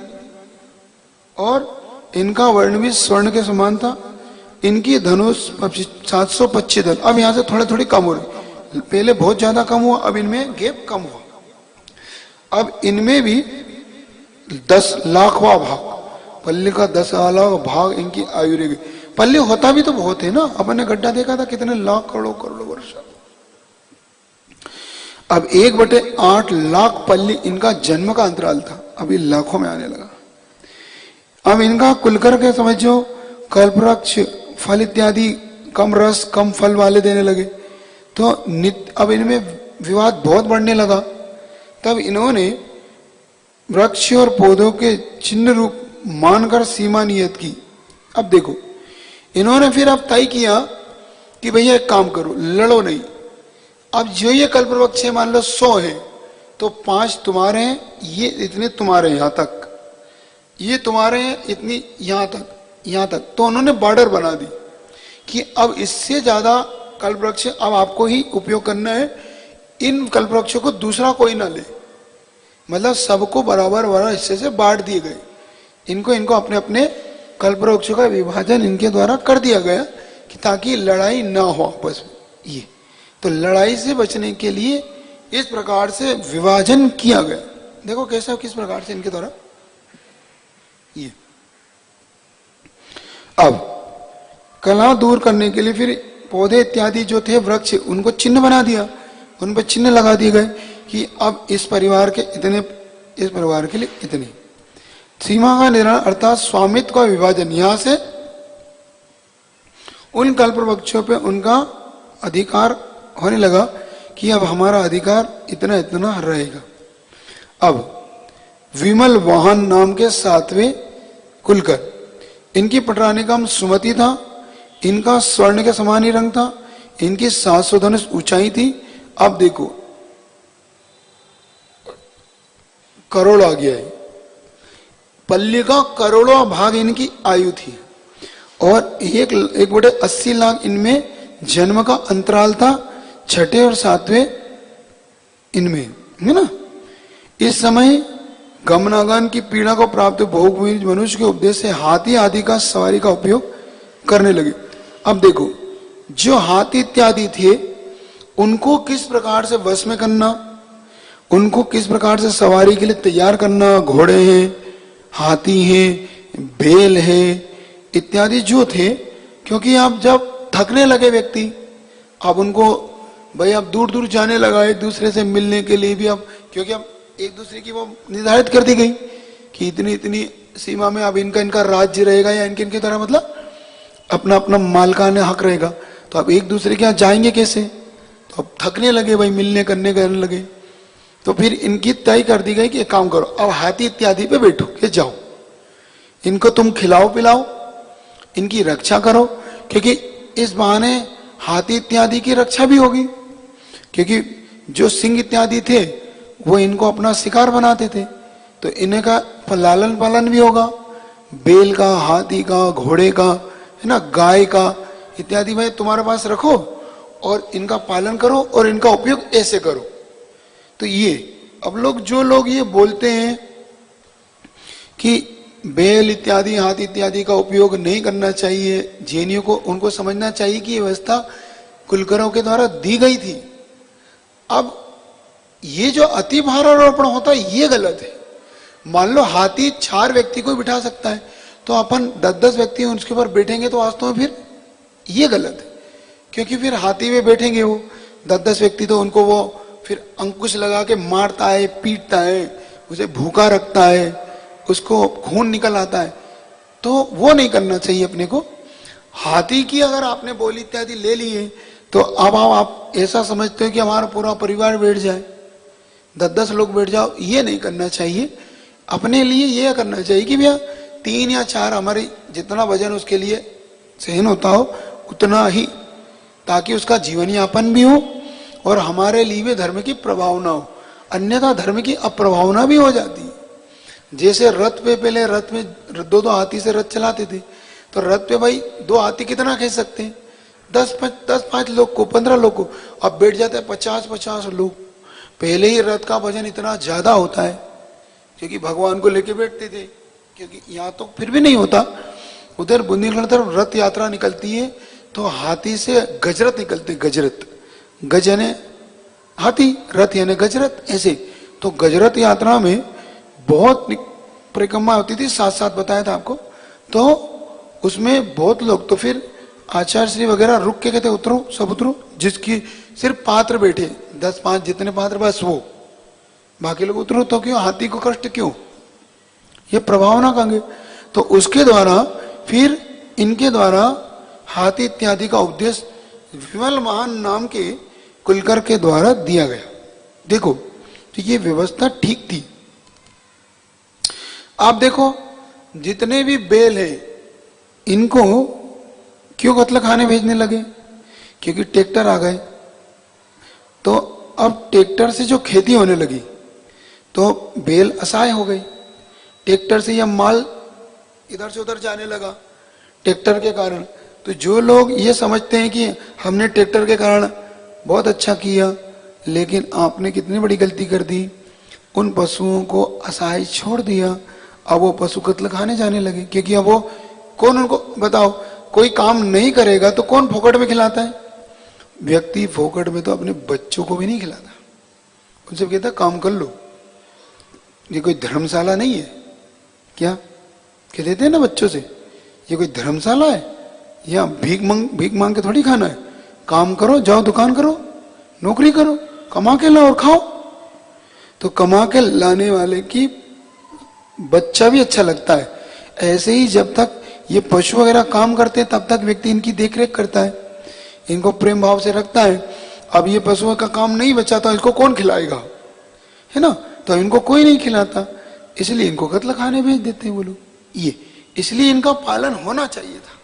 और इनका वर्ण भी स्वर्ण के समान था। इनकी धनुष 725 धनुष। अब यहां से थोड़े थोड़ी कम हो रही, पहले बहुत ज्यादा कम हुआ, अब इनमें गैप कम हुआ। अब इनमें भी 10 लाखवां भाग, पल्ली का 10 लाख भाग इनकी आयु रह गई। पल्ली होता भी तो बहुत है ना, अपन ने गड्ढा देखा था कितने लाख करोड़ों वर्ष। अब 1/8 लाख पल्ली इनका जन्म का अंतराल था, अभी लाखों में आने लगा। अब इनका कुलकर के समझो, कल्पवृक्ष फल इत्यादि कम रस कम फल वाले देने लगे, तो अब इनमें विवाद बहुत बढ़ने लगा। तब इन्होंने वृक्ष और पौधों के चिन्ह रूप मानकर सीमा नियत की। अब देखो, इन्होंने फिर अब तय किया कि भैया एक काम करो, लड़ो नहीं। अब जो ये कल्पवृक्ष है, मान लो 100 है, तो 5 तुम्हारे हैं, ये इतने तुम्हारे यहां तक, ये तुम्हारे हैं इतनी यहां तक। तो उन्होंने बॉर्डर बना दी कि अब इससे ज्यादा कल्पवृक्ष अब आपको ही उपयोग करना है, इन कल्पवृक्षों को दूसरा कोई ना ले। मतलब सबको बराबर हिस्से से बांट दिए गए। इनको अपने अपने कल्पवृक्षों का विभाजन इनके द्वारा कर दिया गया कि ताकि लड़ाई ना हो आपस में। ये तो लड़ाई से बचने के लिए इस प्रकार से विभाजन किया गया। देखो कैसा किस प्रकार से इनके द्वारा ये। अब कला दूर करने के लिए फिर पौधे इत्यादि जो थे वृक्ष, उनको चिन्ह बना दिया, उन पर चिन्ह लगा दिए गए कि अब इस परिवार के इतने, इस परिवार के लिए इतने। सीमा का निर्णय अर्थात स्वामित्व का विभाजन, यहां से उन कल्पवृक्षों पे उनका अधिकार होने लगा कि अब हमारा अधिकार इतना इतना रहेगा। अब विमल वाहन नाम के 7वें कुलकर, इनकी पटरानी का नाम सुमति था। इनका स्वर्ण के समान ही रंग था। इनकी 700 धनुष ऊंचाई थी। अब देखो करोड़ आ गया है, पल्ली का करोड़ों भाग इनकी आयु थी। और 1/80 लाख इनमें जन्म का अंतराल था, छठे और सातवें इनमें, है ना। इस समय गमनागमन की पीड़ा को प्राप्त भोग मनुष्य के उपदेश से हाथी आदि का सवारी का उपयोग करने लगे। अब देखो, जो हाथी इत्यादि थे उनको किस प्रकार से वश में करना, उनको किस प्रकार से सवारी के लिए तैयार करना, घोड़े हैं, हाथी हैं, बैल है इत्यादि जो थे। क्योंकि आप जब थकने लगे व्यक्ति, अब उनको भाई अब दूर दूर जाने लगा एक दूसरे से मिलने के लिए भी, अब क्योंकि अब एक दूसरे की वो निर्धारित कर दी गई कि इतनी इतनी सीमा में अब इनका इनका राज्य रहेगा या इनके इनके तरह मतलब अपना अपना मालकाने हक रहेगा। तो अब एक दूसरे के यहाँ जाएंगे कैसे, तो अब थकने लगे भाई, मिलने करने लगे। तो फिर इनकी तय कर दी गई कि एक काम करो, अब हाथी इत्यादि पे बैठो के जाओ, इनको तुम खिलाओ पिलाओ, इनकी रक्षा करो, क्योंकि इस बहाने हाथी इत्यादि की रक्षा भी होगी। क्योंकि जो सिंह इत्यादि थे वो इनको अपना शिकार बनाते थे, तो इन्हें का लालन पालन भी होगा, बैल का, हाथी का, घोड़े का, है ना, गाय का इत्यादि भाई तुम्हारे पास रखो और इनका पालन करो और इनका उपयोग ऐसे करो। तो ये अब जो लोग ये बोलते हैं कि बैल इत्यादि, हाथी इत्यादि का उपयोग नहीं करना चाहिए, जैनियों को उनको समझना चाहिए कि ये व्यवस्था कुलकरों के द्वारा दी गई थी। अब ये जो अति भारारोपण होता है ये गलत है। मान लो हाथी 4 व्यक्ति को बिठा सकता है, तो अपन 10-10 व्यक्ति उसके ऊपर बैठेंगे तो वास्तव में फिर ये गलत है। क्योंकि फिर हाथी में बैठेंगे वो 10-10 व्यक्ति, तो उनको वो फिर अंकुश लगा के मारता है, पीटता है, उसे भूखा रखता है, उसको खून निकल आता है, तो वो नहीं करना चाहिए अपने को। हाथी की अगर आपने बोली इत्यादि ले ली है तो अब आप ऐसा समझते हो कि हमारा पूरा परिवार बैठ जाए, 10-10 लोग बैठ जाओ, ये नहीं करना चाहिए। अपने लिए ये करना चाहिए कि भैया 3 या 4 हमारी जितना वजन उसके लिए सहन होता हो उतना ही, ताकि उसका जीवन यापन भी हो और हमारे लिए भी धर्म की प्रभावना हो। अन्यथा धर्म की अप्रभावना भी हो जाती है। जैसे रथ पे, पहले रथ में 2-2 हाथी से रथ चलाते थे, तो रथ पे भाई 2 हाथी कितना खींच सकते हैं, 10-5 लोग को, 15 लोग को। अब बैठ जाते हैं 50-50 लोग। पहले ही रथ का वजन इतना ज्यादा होता है क्योंकि भगवान को लेके बैठते थे, क्योंकि यहाँ तो फिर भी नहीं होता। उधर बुंदेलखंड तरफ रथ यात्रा निकलती है तो हाथी से गजरथ निकलते, गजरथ, गज यानी हाथी, रथ यानी गजरथ, ऐसे। तो गजरथ यात्रा में बहुत परिक्रमा होती थी, साथ बताया था आपको। तो उसमें बहुत लोग, तो फिर आचार्य श्री वगैरह रुक के कहते उतरो, सब उतरो, जिसकी सिर्फ पात्र बैठे 10-5 जितने पात्र बस वो, बाकी लोग उतरो। तो क्यों, हाथी को कष्ट क्यों, ये प्रभाव ना कहेंगे। तो उसके द्वारा फिर इनके द्वारा हाथी इत्यादि का उपदेश विमल महान नाम के कुलकर के द्वारा दिया गया। देखो, तो ये व्यवस्था ठीक थी। आप देखो, जितने भी बैल है इनको क्यों कत्ल खाने भेजने लगे, क्योंकि ट्रैक्टर आ गए। तो अब ट्रैक्टर से जो खेती होने लगी तो बैल असहाय हो गई, ट्रैक्टर से यह माल इधर से उधर जाने लगा ट्रैक्टर के कारण। तो जो लोग ये समझते हैं कि हमने ट्रैक्टर के कारण बहुत अच्छा किया, लेकिन आपने कितनी बड़ी गलती कर दी, उन पशुओं को असहाय छोड़ दिया। अब वो पशु कत्ल खाने जाने लगे, क्योंकि अब वो कौन, उनको बताओ, कोई काम नहीं करेगा तो कौन फोकट में खिलाता है? व्यक्ति फोकट में तो अपने बच्चों को भी नहीं खिलाता, उनसे कहता काम कर लो। ये कोई धर्मशाला नहीं है क्या, कह देते हैं ना बच्चों से, ये कोई धर्मशाला है या भीख मांग के थोड़ी खाना है। काम करो, जाओ दुकान करो, नौकरी करो, कमा के लाओ और खाओ। तो कमा के लाने वाले की बच्चा भी अच्छा लगता है। ऐसे ही जब तक ये पशु वगैरह काम करते हैं तब तक व्यक्ति इनकी देखरेख करता है, इनको प्रेम भाव से रखता है। अब ये पशुओं का काम नहीं बचा तो इसको कौन खिलाएगा, है ना। तो इनको कोई नहीं खिलाता, इसलिए इनको कत्ल खाने भेज देते हैं वो लोग। ये इसलिए इनका पालन होना चाहिए था।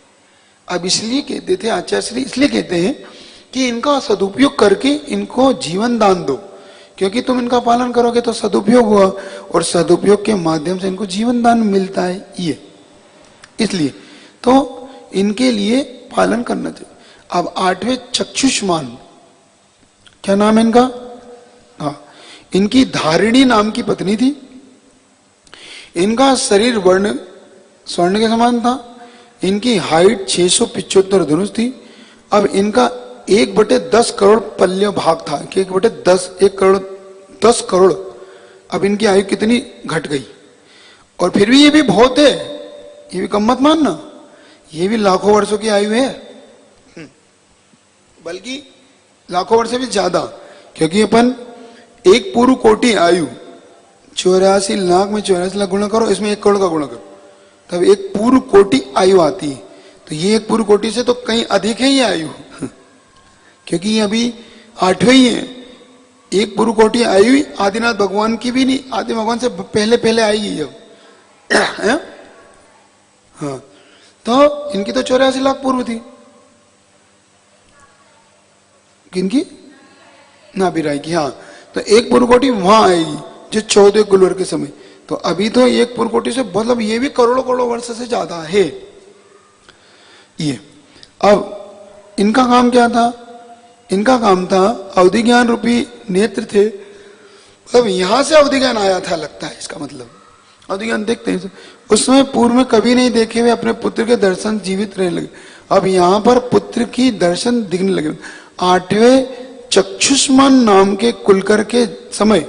अब इसलिए कहते थे आचार्य श्री, इसलिए कहते हैं कि इनका सदुपयोग करके इनको जीवन दान दो, क्योंकि तुम इनका पालन करोगे तो सदुपयोग हुआ और सदुपयोग के माध्यम से इनको जीवन दान मिलता है। ये इसलिए तो इनके लिए पालन करना चाहिए। अब 8वें चक्षुष्मान, क्या नाम है इनका? हाँ, इनकी धारिणी नाम की पत्नी थी। इनका शरीर वर्ण स्वर्ण के समान था। इनकी हाइट 675 धनुष थी। अब इनका 1/10 करोड़ पल्य भाग था कि 1/10 1 करोड़ 10 करोड़। अब इनकी आयु कितनी घट गई, और फिर भी ये भी बहुत है, ये भी कम मत मानना, ये भी लाखों वर्षों की आयु है, बल्कि लाखों वर्ष से भी ज्यादा, क्योंकि अपन एक पूर्व कोटि आयु 84 लाख में 84 लाख गुणा करो, इसमें 1 करोड़ का गुणा करो, तब एक पूर्व कोटि आयु आती है। तो ये एक पूर्व कोटि से तो कहीं अधिक है ये आयु, क्योंकि ये अभी 8वें ही है। एक पूर्व कोटि आयु आदिनाथ भगवान की भी नहीं, आदि भगवान से पहले पहले आएगी जब है? हाँ, तो इनकी तो 84 लाख पूर्व थी। किनकी? नाभिराय की। हाँ, तो एक पूर्व कोटि वहां आएगी जो 14 गुलवर के समय। तो अभी तो एक पूर्व कोटि से मतलब ये भी करोड़ों करोड़ों वर्ष से ज्यादा है ये। अब इनका काम क्या था? इनका काम था अवधि ज्ञान रूपी नेत्र थे, मतलब यहां से अवधि ज्ञान आया था लगता है, इसका मतलब अवधि ज्ञान देखते हैं। उस समय पूर्व में कभी नहीं देखे हुए अपने पुत्र के दर्शन जीवित रहने लगे। अब यहां पर पुत्र की दर्शन दिखने लगे। 8वें चक्षुष्मान नाम के कुलकर के समय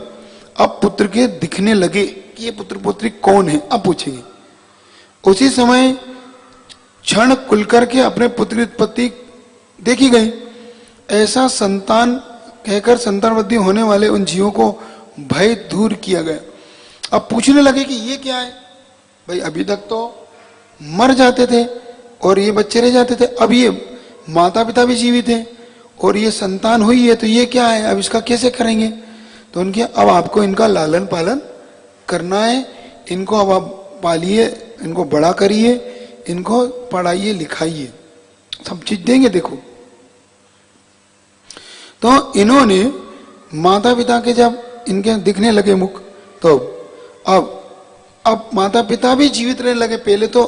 अब पुत्र के दिखने लगे कि ये पुत्र पुत्री कौन है, अब पूछेंगे। उसी समय क्षण कुलकर के अपने पुत्र की उत्पत्ति देखी गई। ऐसा संतान कहकर संतान वृद्धि होने वाले उन जीवों को भय दूर किया गया। अब पूछने लगे कि ये क्या है भाई, अभी तक तो मर जाते थे और ये बच्चे रह जाते थे, अब ये माता पिता भी जीवित हैं और ये संतान हुई है, तो ये क्या है, अब इसका कैसे करेंगे? तो उनके अब आपको इनका लालन पालन करना है, इनको अब आप पालिए, इनको बड़ा करिए, इनको पढ़ाइए लिखाइए, सब चीज देंगे। देखो, तो इन्होंने माता पिता के जब इनके दिखने लगे मुख, तो अब माता पिता भी जीवित रहने लगे। पहले तो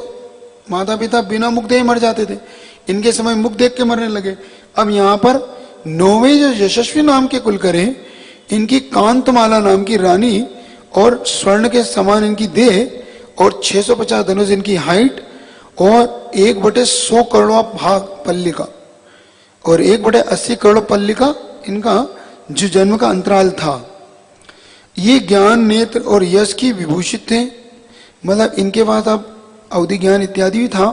माता पिता बिना मुख दे मर जाते थे, इनके समय मुख देख के मरने लगे। अब यहाँ पर 9वें जो यशस्वी नाम के कुलकर हैं, इनकी कांतमाला नाम की रानी और स्वर्ण के समान इनकी देह और 650 धनुष इनकी हाइट और 1/100 करोड़ भाग पल्ली का और 1/80 करोड़ पल्ली का इनका जो जन्म का अंतराल था। ये ज्ञान नेत्र और यश की विभूषित थे, मतलब इनके पास अब अवधि ज्ञान इत्यादि भी था।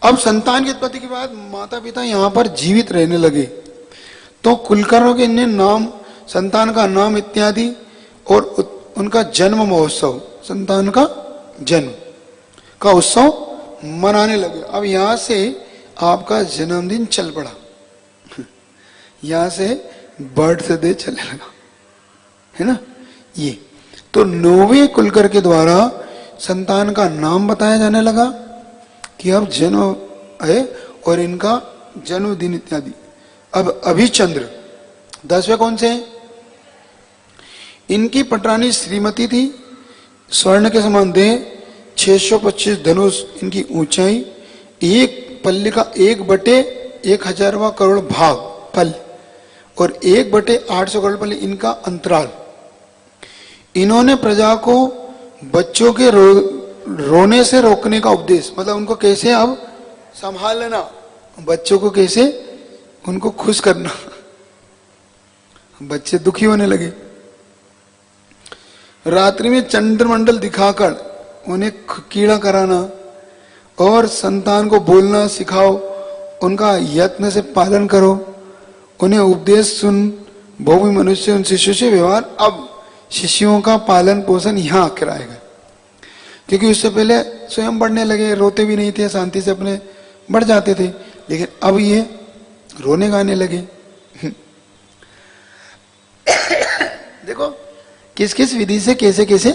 अब संतान की उत्पत्ति के बाद माता पिता यहाँ पर जीवित रहने लगे, तो कुलकर्णों के इन्हें नाम, संतान का नाम इत्यादि और उनका जन्म महोत्सव, संतान का जन्म का उत्सव मनाने लगे। अब यहाँ से आपका जन्मदिन चल पड़ा, यहां से बर्थडे चलने लगा, है ना। ये तो 9वें कुलकर के द्वारा संतान का नाम बताया जाने लगा कि अब जन्म है और इनका जन्मदिन इत्यादि। अब अभिचंद्र 10वें कौन से हैं? इनकी पटरानी श्रीमती थी, स्वर्ण के समान देह, 625 धनुष इनकी ऊंचाई, एक पल्ली का 1/1000वां करोड़ भाग पल और 1/800 करोड़ पल्ली इनका अंतराल। इन्होंने प्रजा को बच्चों के रोने से रोकने का उपदेश, मतलब उनको कैसे अब संभालना, बच्चों को कैसे उनको खुश करना। बच्चे दुखी होने लगे। रात्रि में चंद्रमंडल दिखाकर उन्हें कीड़ा कराना और संतान को बोलना सिखाओ, उनका यत्न से पालन करो, उन्हें उपदेश सुन, बहु मनुष्य उन शिष्यों से व्यवहार। अब शिष्यों का पालन पोषण यहाँ आकर आएगा, क्योंकि उससे पहले स्वयं बढ़ने लगे, रोते भी नहीं थे, शांति से अपने बढ़ जाते थे, लेकिन अब ये रोने गाने लगे। देखो किस किस विधि से कैसे कैसे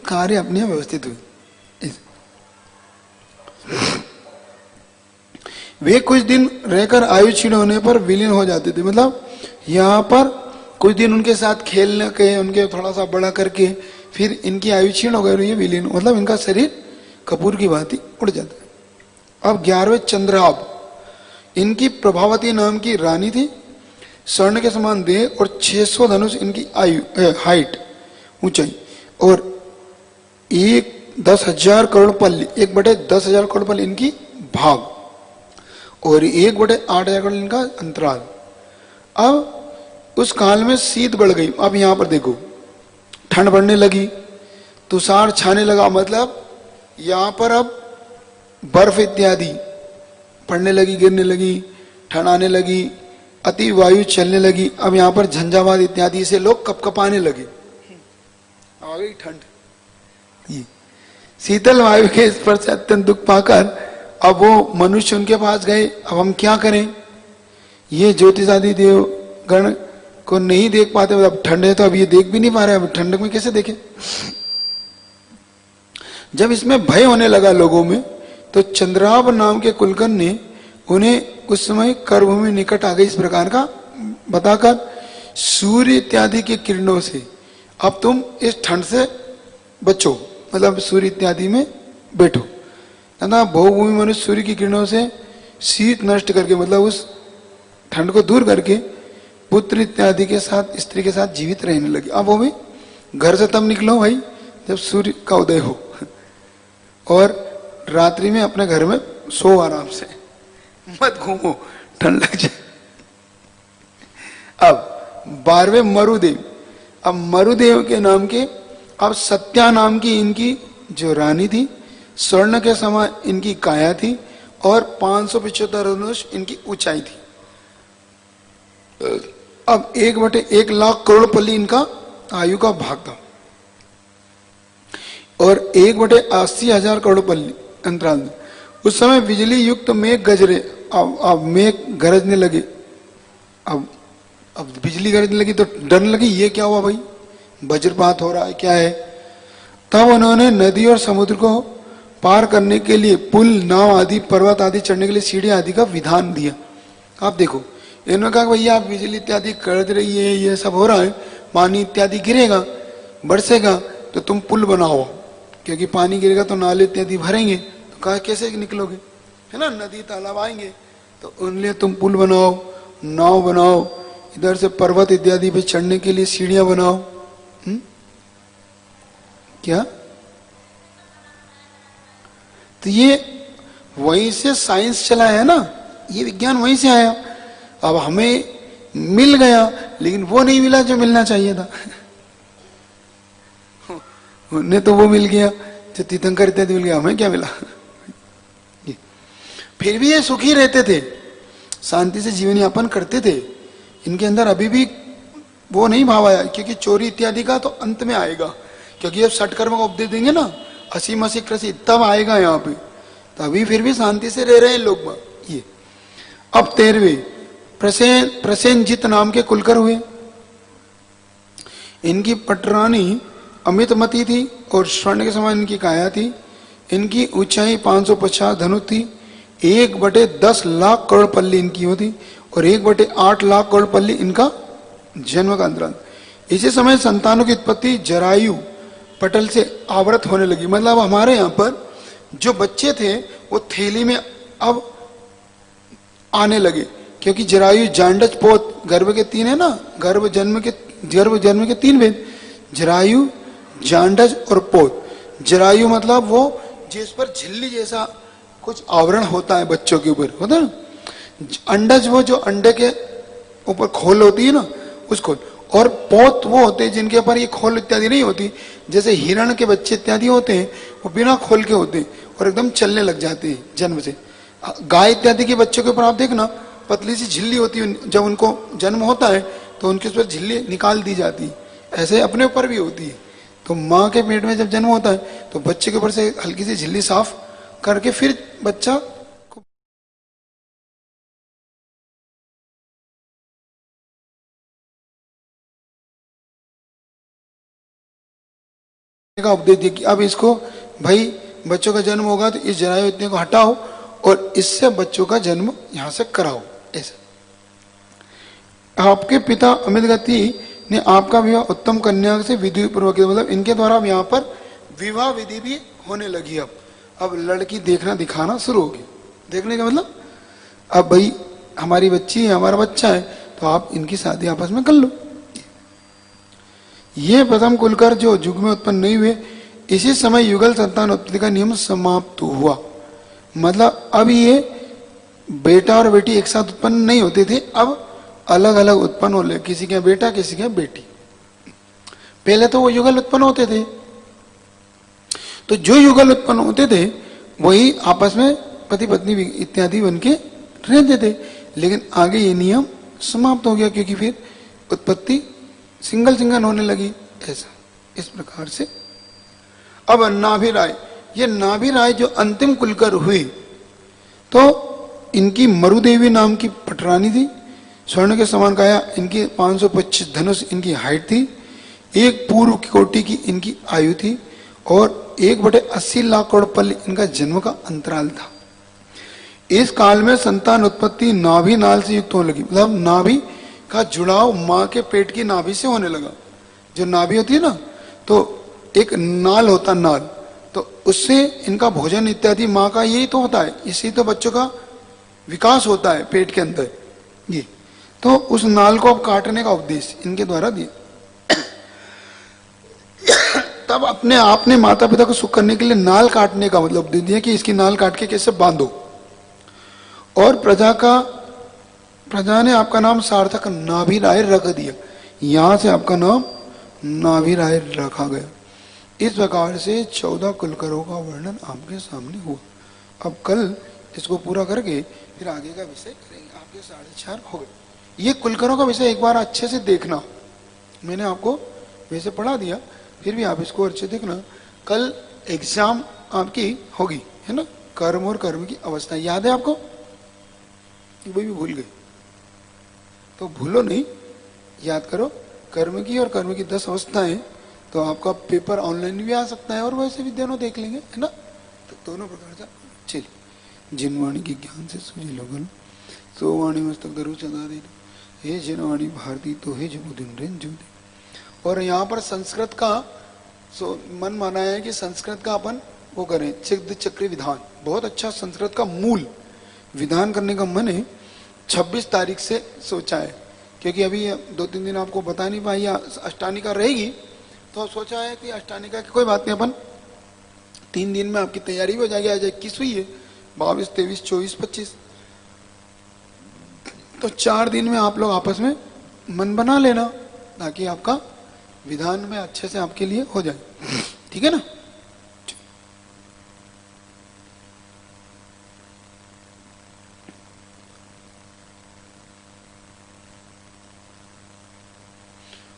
कार्य अपने व्यवस्थित हुए। वे कुछ दिन रहकर आयु क्षीण होने पर विलीन हो जाते थे, मतलब यहाँ पर कुछ दिन उनके साथ खेलने के, उनके थोड़ा सा बड़ा करके फिर इनकी आयु क्षीण हो गई, ये विलीन, मतलब इनका शरीर कपूर की भांति उड़ जाता है। अब 11वें चंद्राब, इनकी प्रभावती नाम की रानी थी, स्वर्ण के समान देह और 600 धनुष इनकी आयु हाइट ऊंचाई, और 10,000 करोड़ पल्ली, 1/10,000 करोड़ पल्ली इनकी भाग, और 1/8,000 करोड़ इनका अंतराल। अब उस काल में शीत बढ़ गई। अब यहां पर देखो, ठंड बढ़ने लगी, तुषार छाने लगा, मतलब यहां पर अब बर्फ इत्यादि पड़ने लगी, गिरने लगी, ठंड आने लगी, अति वायु चलने लगी। अब यहां पर झंझावात इत्यादि से लोग कपकपाने लगे, आ गई ठंड। ये शीतल वायु के स्पर्श से अत्यंत दुख पाकर अब वो मनुष्य उनके पास गए, अब हम क्या करें, ये ज्योतिषादि देव गण को नहीं देख पाते, अब ठंड है तो अब ये देख भी नहीं पा रहे, अब ठंडक में कैसे देखें। जब इसमें भय होने लगा लोगों में, तो चंद्राब नाम के कुलकर्ण ने उन्हें उस समय करभूमि निकट आ गई इस प्रकार का बताकर, सूर्य इत्यादि की किरणों से अब तुम इस ठंड से बचो, मतलब सूर्य इत्यादि में बैठो, है ना। भोगभूमि मनुष्य सूर्य की किरणों से शीत नष्ट करके, मतलब उस ठंड को दूर करके पुत्र इत्यादि के साथ, स्त्री के साथ जीवित रहने लगे। अब वो भी घर से तब निकलो भाई जब सूर्य का उदय हो, और रात्रि में अपने घर में सो आराम से, मत घूमो, ठंड लग जाए। अब 12वें मरुदेव, अब मरुदेव के नाम के, अब सत्या नाम की इनकी जो रानी थी, स्वर्ण के समान इनकी काया थी, और 575 धनुष इनकी ऊंचाई थी। अब 1/1 लाख करोड़ पल्ली इनका आयु का भाग था, और 1/80,000 करोड़ पल्ली अंतराल में। उस समय बिजली युक्त मेघ गजरे, अब मेघ गरजने लगे। अब बिजली गरजने लगी तो डरने लगी, ये क्या हुआ भाई, वज्रपात हो रहा है, क्या है। तब उन्होंने नदी और समुद्र को पार करने के लिए पुल, नाव आदि, पर्वत आदि चढ़ने के लिए सीढ़ी आदि का विधान दिया। आप देखो, इन्होंने कहा भैया आप बिजली इत्यादि गरज रही है, ये सब हो रहा है, पानी इत्यादि गिरेगा, बरसेगा, तो तुम पुल बनाओ, क्योंकि पानी गिरेगा तो नाले इत्यादि भरेंगे, तो कहा कैसे निकलोगे, है ना, नदी तालाब आएंगे, तो उनलिए तुम पुल बनाओ, नाव बनाओ, इधर से पर्वत इत्यादि पे चढ़ने के लिए सीढ़ियां बनाओ। क्या, तो ये वहीं से साइंस चला है ना, ये विज्ञान वहीं से आया। अब हमें मिल गया, लेकिन वो नहीं मिला जो मिलना चाहिए था। उन्हें तो वो मिल गया जो तीर्थंकर इत्यादि मिल गया, हमें क्या मिला। फिर भी ये सुखी रहते थे, शांति से जीवन यापन करते थे, इनके अंदर अभी भी वो नहीं भाव आया, क्योंकि चोरी इत्यादि का तो अंत में आएगा, क्योंकि जब षटकर्म का उपदेश देंगे ना, असीम असी कृषि, तब आएगा यहाँ पे, तभी फिर भी शांति से रह रहे हैं लोग। ये अब 13वें प्रसेनजीत नाम के कुलकर हुए। इनकी पटरानी अमितमती थी और स्वर्ण के समान इनकी काया थी। इनकी ऊंचाई 550 धनुष थी। 1/10 लाख करोड़ पल्ली इनकी होती, और 1/8 लाख करोड़ पल्ली इनका जन्म का अंतराल। इसी समय संतानों की उत्पत्ति जरायु पटल से आवृत होने लगी। मतलब हमारे यहाँ पर जो बच्चे थे वो थैली में अब आने लगे, क्योंकि जरायु, जांडज, पोत, गर्भ के 3 है ना, गर्भ जन्म के 3 भेद, जरायु, जांडज और पोत। जरायु मतलब वो जिस पर झिल्ली जैसा कुछ आवरण होता है बच्चों के ऊपर, होता है ना। अंडज वो जो अंडे के ऊपर खोल होती है ना, उस खोल। और पोत वो होते हैं जिनके ऊपर ये खोल इत्यादि नहीं होती, जैसे हिरण के बच्चे इत्यादि होते हैं, वो बिना खोल के होते हैं और एकदम चलने लग जाते हैं जन्म से। गाय इत्यादि के बच्चों के ऊपर आप देखना पतली सी झिल्ली होती है, जब उनको जन्म होता है तो उनके ऊपर झिल्ली निकाल दी जाती है, ऐसे अपने ऊपर भी होती है। तो माँ के पेट में जब जन्म होता है तो बच्चे के ऊपर से हल्की सी झिल्ली साफ करके फिर बच्चा का उपदेश दिया कि अब इसको भाई बच्चों का जन्म होगा तो इस जरायु इतने को हटाओ और इससे बच्चों का जन्म यहां से कराओ। ऐसे आपके पिता अमित गति ने आपका विवाह उत्तम कन्या से विधि पूर्वक, मतलब इनके द्वारा अब यहाँ पर विवाह विधि भी होने लगी। अब लड़की देखना दिखाना शुरू होगी। देखने का मतलब अब भाई हमारी बच्ची है, हमारा बच्चा है, तो आप इनकी शादी आपस में कर लो। ये प्रथम कुलकर जो युग में उत्पन्न नहीं हुए, इसी समय युगल संतान उत्पत्ति का नियम समाप्त हुआ। मतलब अब ये बेटा और बेटी एक साथ उत्पन्न नहीं होते थे, अब अलग अलग उत्पन्न हो ले, किसी के बेटा किसी के बेटी। पहले तो वो युगल उत्पन्न होते थे, तो जो युगल उत्पन्न होते थे वही आपस में पति पत्नी इत्यादि बन के रहते थे। लेकिन आगे ये नियम समाप्त हो गया, क्योंकि फिर उत्पत्ति सिंगल सिंगल होने लगी। ऐसा इस प्रकार से अब नाभि राय, ये नाभि राय जो अंतिम कुलकर हुई, तो इनकी मरुदेवी नाम की पटरानी थी, स्वर्ण के समान काया, इनकी 525 धनुष इनकी हाइट थी, एक पूर्व कोटि की इनकी आयु थी, और 1/80 लाख करोड़ पल इनका जन्म का अंतराल था। इस काल में संतान उत्पत्ति नाभि नाल से युक्त होने लगी, मतलब नाभि का जुड़ाव मां के पेट की नाभि से होने लगा। जो नाभि होती है ना, तो एक नाल होता, नाल, तो उससे इनका भोजन इत्यादि मां का यही तो होता है, इसी तो बच्चों का विकास होता है पेट के अंदर। ये तो उस नाल को अब काटने का उपदेश इनके द्वारा दिया। तब अपने आप ने माता पिता को सुख करने के लिए नाल काटने का मतलब दे दिया कि इसकी नाल काट के कैसे बांधो। और प्रजा ने आपका नाम सार्थक नाभि राय रख दिया, यहां से आपका नाम नाभि राय रखा गया। इस प्रकार से 14 कुलकरों का वर्णन आपके सामने हुआ। अब कल इसको पूरा करके फिर आगे का विषय करेंगे। आपके 4:30 हो गए। ये कुलकरों का विषय एक बार अच्छे से देखना, मैंने आपको वैसे पढ़ा दिया, फिर भी आप इसको अच्छे देखना। कल एग्जाम आपकी होगी, है ना, कर्म और कर्म की अवस्था याद है आपको? वही भी भूल गए तो भूलो नहीं, याद करो। कर्म की और कर्म की 10 अवस्थाएं, तो आपका पेपर ऑनलाइन भी आ सकता है और वैसे भी दोनों देख लेंगे, है ना। तो दोनों प्रकार से चलिए। जिनवाणी की ज्ञान से सूझे लोगन, सो वाणी मस्तक धरु सदा दे, हे जिनवाणी भारती तो हे जबुदिन रेन जो दे। और यहाँ पर संस्कृत का मन माना है कि संस्कृत का अपन वो करें, चिद चक्री विधान, बहुत अच्छा संस्कृत का मूल विधान करने का मन है। 26 तारीख से सोचा है, क्योंकि अभी 2-3 दिन आपको बता नहीं पाई, अष्टानिका रहेगी, तो सोचा है कि अष्टानिका की कोई बात नहीं, अपन 3 दिन में आपकी तैयारी भी हो जाएगी। आज 21 हुई है, 22, 23, 24, 25, तो 4 दिन में आप लोग आपस में मन बना लेना, ताकि आपका विधान में अच्छे से आपके लिए हो जाए, ठीक है ना।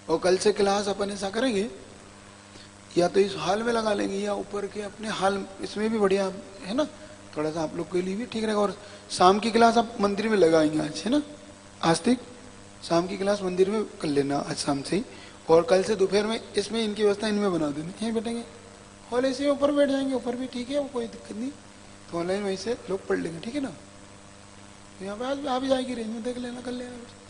और कल से क्लास अपन ऐसा करेंगे, या तो इस हॉल में लगा लेंगे या ऊपर के अपने हॉल, इसमें भी बढ़िया है ना, थोड़ा सा आप लोग के लिए भी ठीक रहेगा। और शाम की क्लास आप मंदिर में लगाएंगे आज, है ना, आस्तिक शाम की क्लास मंदिर में कर लेना आज शाम से ही। और कल से दोपहर में इसमें इनकी व्यवस्था इनमें बना देना, यहीं बैठेंगे, हॉल ऐसे ऊपर बैठ जाएंगे, ऊपर भी ठीक है, वो कोई दिक्कत नहीं, तो ऑनलाइन वहीं से लोग पढ़ लेंगे, ठीक है ना। तो यहाँ पे आज आ भी जाएगी रेंज में, देख लेना, कर लेना।